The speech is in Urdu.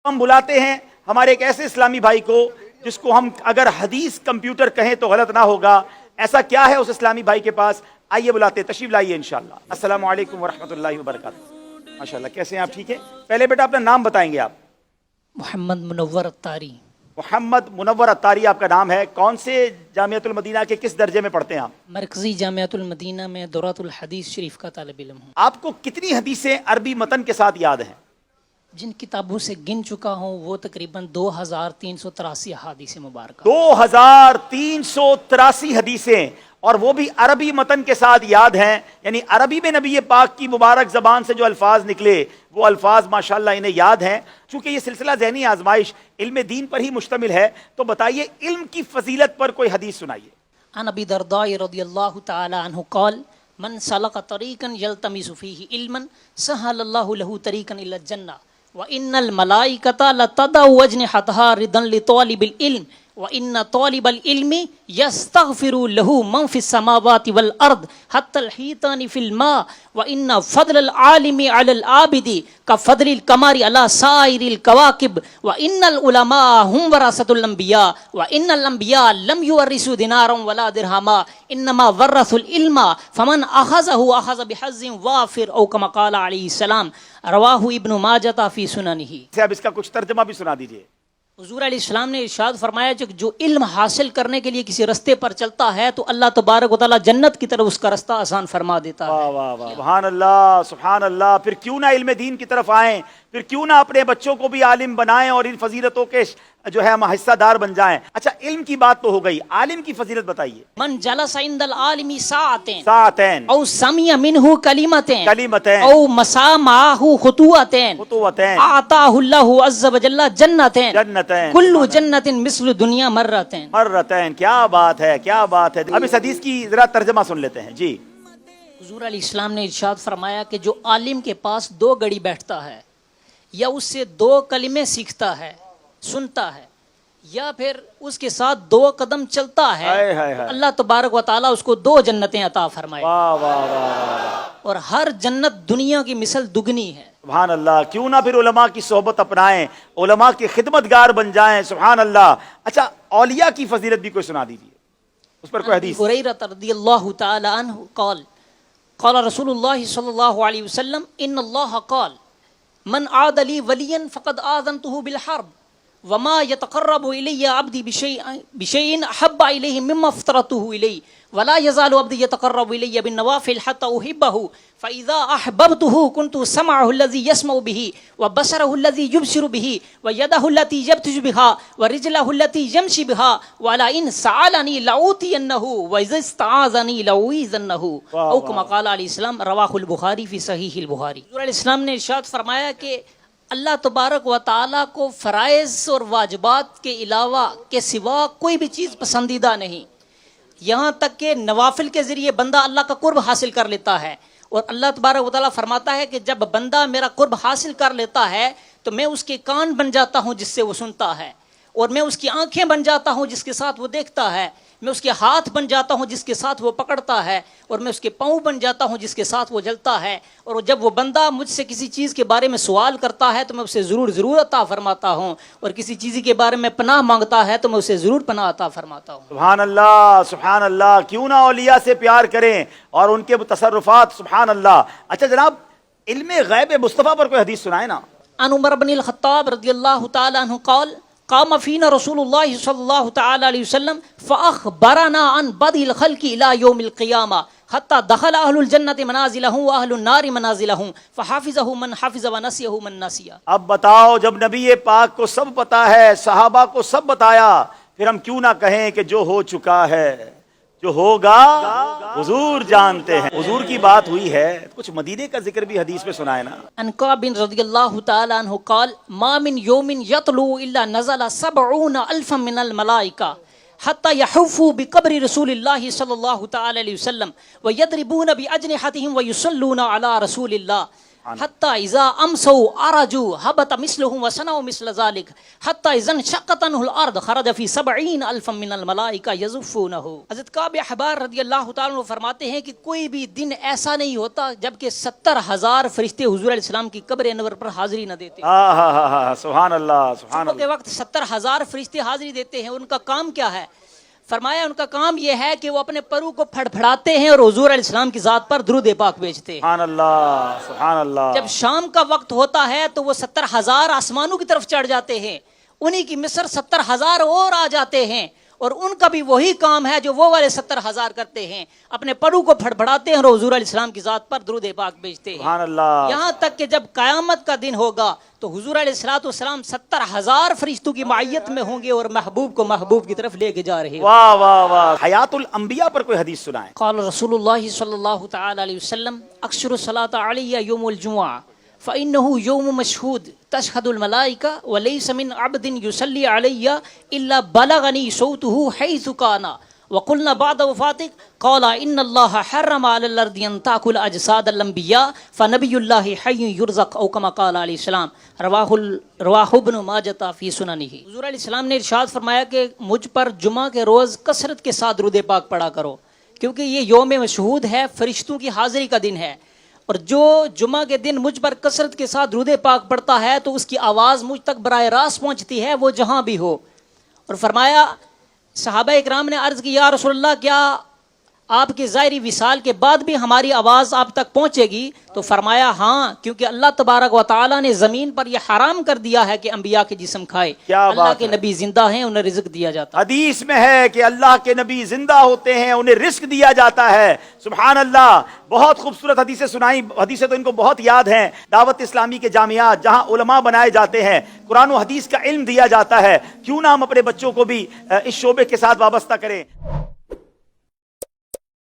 ہم بلاتے ہیں ہمارے ایک ایسے اسلامی بھائی کو جس کو ہم اگر حدیث کمپیوٹر کہیں تو غلط نہ ہوگا. ایسا کیا ہے اس اسلامی بھائی کے پاس؟ آئیے بلاتے ہیں, تشریف لائیے انشاءاللہ. السلام علیکم ورحمۃ اللہ وبرکاتہ. ماشاءاللہ, کیسے ہیں آپ؟ ٹھیک ہے. پہلے بیٹا اپنا نام بتائیں گے آپ. محمد منور اتاری. محمد منور اتاری آپ کا نام ہے. کون سے جامعۃ المدینہ کے کس درجے میں پڑھتے ہیں آپ؟ مرکزی جامعۃ المدینہ میں دورۃ الحدیث شریف کا طالب علم ہوں. آپ کو کتنی حدیثیں عربی متن کے ساتھ یاد ہیں؟ جن کتابوں سے گن چکا ہوں وہ تقریباً 2383 احادیث مبارکہ. 2383 حدیثیں, اور وہ بھی عربی متن کے ساتھ یاد ہیں. یعنی عربی میں نبی پاک کی مبارک زبان سے جو الفاظ نکلے وہ الفاظ ماشاءاللہ انہیں یاد ہیں. چونکہ یہ سلسلہ ذہنی آزمائش علم دین پر ہی مشتمل ہے, تو بتائیے علم کی فضیلت پر کوئی حدیث سنائیے. عن ابی درداء رضی اللہ تعالی عنہ قال من سلک طریقا یلتمس فیہ علما سہل اللہ له طریقا الی الجنہ وان الملائکۃ لتضع اجنحتها رضا لطالب العلم وَإِنَّ طَالِبَ الْعِلْمِ يَسْتَغْفِرُ لَهُ مَنْ فِي السَّمَاوَاتِ وَالْأَرْضِ حَتَّى الْحِيتَانِ فِي الْمَاءِ وَإِنَّ فَضْلَ الْعَالِمِ عَلَى الْعَابِدِ كَفَضْلِ الْقَمَرِ عَلَى سَائِرِ الْكَوَاكِبِ وَإِنَّ الْعُلَمَاءَ هُمْ وَرَثَةُ الْأَنْبِيَاءِ وَإِنَّ الْأَنْبِيَاءَ لَمْ يُوَرِّثُوا دِينَارًا وَلَا دِرْهَمًا إِنَّمَا وَرَّثُوا الْعِلْمَ فَمَنْ أَخَذَهُ أَخَذَ بِحَظٍّ وَافِرٍ أو كما قال علیہ السلام. رواہ ابن ماجہ فی سننہ. اب اس کا کچھ ترجمہ بھی سنا دیجئے. حضور علیہ السلام نے ارشاد فرمایا کہ جو علم حاصل کرنے کے لیے کسی رستے پر چلتا ہے تو اللہ تبارک و تعالیٰ جنت کی طرف اس کا رستہ آسان فرما دیتا ہے. واہ واہ واہ, سبحان اللہ سبحان اللہ. پھر کیوں نہ علم دین کی طرف آئیں, پھر کیوں نہ اپنے بچوں کو بھی عالم بنائیں اور ان فضیلتوں کے جو ہے ہم حصہ دار بن جائیں. اچھا, علم کی بات تو ہو گئی, عالم کی فضیلت بتائیے. من جلس عند العالم ساعتین ساعتین او سمع منہ کلمتین کلمتین او مسا معہ خطوتین خطوتین اعطاہ اللہ عز وجل جنتین جنتین کل جنت مثل دنیا مرتین. مرتین. کیا بات ہے, کیا بات ہے. اب اس حدیث کی ذرا ترجمہ سن لیتے ہیں جی. حضور علیہ السلام نے ارشاد فرمایا کہ جو عالم کے پاس 2 گھڑی بیٹھتا ہے یا اس سے 2 کلمے سیکھتا ہے سنتا ہے یا پھر اس کے ساتھ 2 قدم چلتا ہے, اللہ تبارک و تعالیٰ اس کو 2 جنتیں عطا فرمائے. واہ واہ واہ. اور ہر جنت دنیا کی مثل دگنی ہے. سبحان اللہ. کیوں نہ پھر علماء کی صحبت اپنائیں, علماء کے خدمتگار بن جائیں. سبحان اللہ. اچھا, اولیاء کی فضیلت بھی کوئی سنا دیجیے, اس پر کوئی حدیث. ہریرہ رضی اللہ تعالی عنہ قال قال رسول اللہ صلی اللہ علیہ وسلم ان اللہ قال من عاد لی ولیا فقد آذنته بالحرب وما يتقرب الی عبدی بشیء احب الیہ مما افترضته الیہ ولا يزال عبدی يتقرب الی بالنوافل حتى احبه فاذا احببته كنت سمعه الذي يسمع به وبصره الذي يبصر به ويده التي يبطش بها ورجله التي يمشي بها ولا ان سألني لأوتينه واذا استعاذني لأعيذنه او كما قال علیہ السلام. رواه البخاری فی صحیح البخاری. حضور علیہ السلام نے ارشاد فرمایا کہ اللہ تبارک و تعالیٰ کو فرائض اور واجبات کے علاوہ کے سوا کوئی بھی چیز پسندیدہ نہیں, یہاں تک کہ نوافل کے ذریعے بندہ اللہ کا قرب حاصل کر لیتا ہے. اور اللہ تبارک و تعالیٰ فرماتا ہے کہ جب بندہ میرا قرب حاصل کر لیتا ہے تو میں اس کے کان بن جاتا ہوں جس سے وہ سنتا ہے, اور میں اس کی آنکھیں بن جاتا ہوں جس کے ساتھ وہ دیکھتا ہے, میں اس کے ہاتھ بن جاتا ہوں جس کے ساتھ وہ پکڑتا ہے, اور میں اس کے پاؤں بن جاتا ہوں جس کے ساتھ وہ جلتا ہے. اور جب وہ بندہ مجھ سے کسی چیز کے بارے میں سوال کرتا ہے تو میں اسے ضرور عطا فرماتا ہوں, اور کسی چیز کے بارے میں پناہ مانگتا ہے تو میں اسے ضرور پناہ عطا فرماتا ہوں. سبحان اللہ سبحان اللہ. کیوں نہ اولیاء سے پیار کریں اور ان کے تصرفات. سبحان اللہ. اچھا جناب, علم غیب مصطفیٰ پر کوئی حدیث سنائے نا. عن عمر بن الخطاب رضی اللہ تعالی عنہ قال قام فینا رسول اللہ صلی اللہ تعالی علیہ وسلم فاخبرنا عن بدء الخلق الى یوم القیامہ حتی دخل اہل الجنت منازلہم واہل النار منازلہم فحافظہ من حفظ ونسیہ من نسیہ. اب بتاؤ, جب نبی پاک کو سب پتا ہے, صحابہ کو سب بتایا, پھر ہم کیوں نہ کہیں کہ جو ہو چکا ہے, جو ہوگا حضور جانتے ہیں. حضور کی بات ہوئی ہے, کچھ مدینے کا ذکر بھی حدیث میں سنائے نا. عن کعب رضی اللہ تعالی عنہ قال ما من یوم یطلع الا نزل 70,000 من الملائکہ حتی یحفوا بقبر رسول اللہ صلی اللہ تعالی علیہ وسلم ویضربون باجنحتہم ویصلون علی رسول اللہ حتی اذا امسوا ارجوا هبط مثلهم وصنعوا مثل ذلك حتی اذا انشقت عنه الارض خرج في 70,000 من الملائکہ یزفونه. حضرت کعب احبار رضی اللہ تعالیٰ عنہ فرماتے ہیں کہ کوئی بھی دن ایسا نہیں ہوتا جبکہ 70,000 فرشتے حضور علیہ السلام کی قبر انور پر حاضری نہ دیتے. سبحان اللہ سبحان صبح کے اللہ. وقت 70,000 فرشتے حاضری دیتے ہیں. ان کا کام کیا ہے؟ فرمایا ان کا کام یہ ہے کہ وہ اپنے پرو کو پھڑپھڑاتے ہیں اور حضور علیہ السلام کی ذات پر درود پاک بھیجتے ہیں. سبحان اللہ سبحان اللہ. جب شام کا وقت ہوتا ہے تو وہ 70,000 آسمانوں کی طرف چڑھ جاتے ہیں. انہی کی مصر 70,000 اور آ جاتے ہیں اور ان کا بھی وہی کام ہے جو وہ والے 70,000 کرتے ہیں. اپنے پرو کو پھڑپھڑاتے ہیں اور حضور علیہ السلام کی ذات پر درود پاک بھیجتے ہیں. سبحان اللہ. یہاں تک کہ جب قیامت کا دن ہوگا تو حضور علیہ الصلوۃ والسلام 70,000 فرشتوں کی معیت میں ہوں گے اور محبوب کو محبوب کی طرف لے کے جا رہے ہیں. واہ واہ واہ. حیات الانبیاء پر کوئی حدیث سنائیں. قال رسول اللہ صلی اللہ تعالی علیہ وسلم اکثر الصلاۃ علی یوم الجمعہ فإنه يوم مشهود تشهد الملائكة وليس من عبد يصلي علي إلا بلغني صوته حيث كان. وقلنا بعد وفاتك قال إن الله حرم على الأرض أن تأكل أجساد الأنبياء فنبي الله حي يرزق أو كما قال عليه السلام. رواه ابن ماجہ فی سننہ. حضور علیہ السلام نے ارشاد فرمایا کہ مجھ پر جمعہ کے روز کثرت کے ساتھ درود پاک پڑھا کرو کیونکہ یہ یوم مشہود ہے، فرشتوں کی حاضری کا دن ہے. اور جو جمعہ کے دن مجھ پر کثرت کے ساتھ درود پاک پڑھتا ہے تو اس کی آواز مجھ تک براہ راست پہنچتی ہے، وہ جہاں بھی ہو. اور فرمایا صحابہ اکرام نے عرض کی یا رسول اللہ کیا آپ کے ظاہری وصال کے بعد بھی ہماری آواز آپ تک پہنچے گی؟ تو فرمایا ہاں، کیونکہ اللہ تبارک و تعالیٰ نے زمین پر یہ حرام کر دیا ہے کہ انبیاء کے جسم کھائے. اللہ کے نبی زندہ ہیں، انہیں رزق دیا جاتا ہے. حدیث میں ہے کہ اللہ کے نبی زندہ ہوتے ہیں، انہیں رزق دیا جاتا ہے. سبحان اللہ. بہت خوبصورت حدیثیں سنائی. حدیثیں تو ان کو بہت یاد ہیں. دعوت اسلامی کے جامعات جہاں علماء بنائے جاتے ہیں، قرآن و حدیث کا علم دیا جاتا ہے، کیوں نہ ہم اپنے بچوں کو بھی اس شعبے کے ساتھ وابستہ کریں.